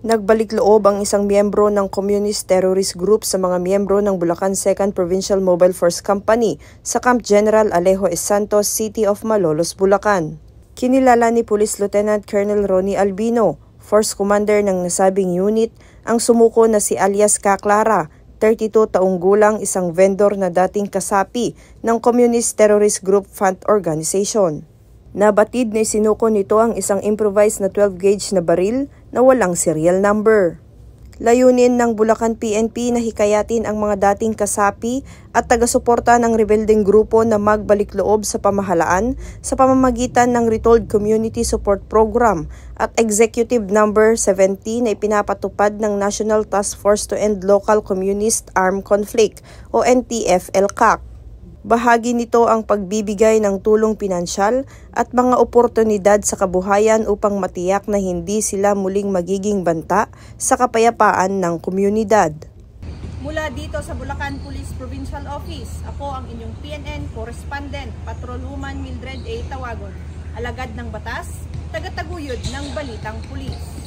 Nagbalik loob ang isang miyembro ng Communist Terrorist Group sa mga miyembro ng Bulacan 2nd Provincial Mobile Force Company sa Camp General Alejo S. Santos, City of Malolos, Bulacan. Kinilala ni Police Lieutenant Colonel Ronnie Albino, Force Commander ng nasabing unit, ang sumuko na si alias Kaklara, 32 taong gulang, isang vendor na dating kasapi ng Communist Terrorist Group Front Organization. Nabatid na isinuko nito ang isang improvised na 12-gauge na baril na walang serial number. Layunin ng Bulacan PNP na hikayatin ang mga dating kasapi at taga-suporta ng rebeldeng grupo na magbalik loob sa pamahalaan sa pamamagitan ng Retold Community Support Program at Executive Number 70 na ipinapatupad ng National Task Force to End Local Communist Armed Conflict o NTF-ELCAC. Bahagi nito ang pagbibigay ng tulong pinansyal at mga oportunidad sa kabuhayan upang matiyak na hindi sila muling magiging banta sa kapayapaan ng komunidad. Mula dito sa Bulacan Police Provincial Office, ako ang inyong PNN Correspondent, Patrolwoman Mildred A. Tawagon, alagad ng batas, tagataguyod ng Balitang Pulis.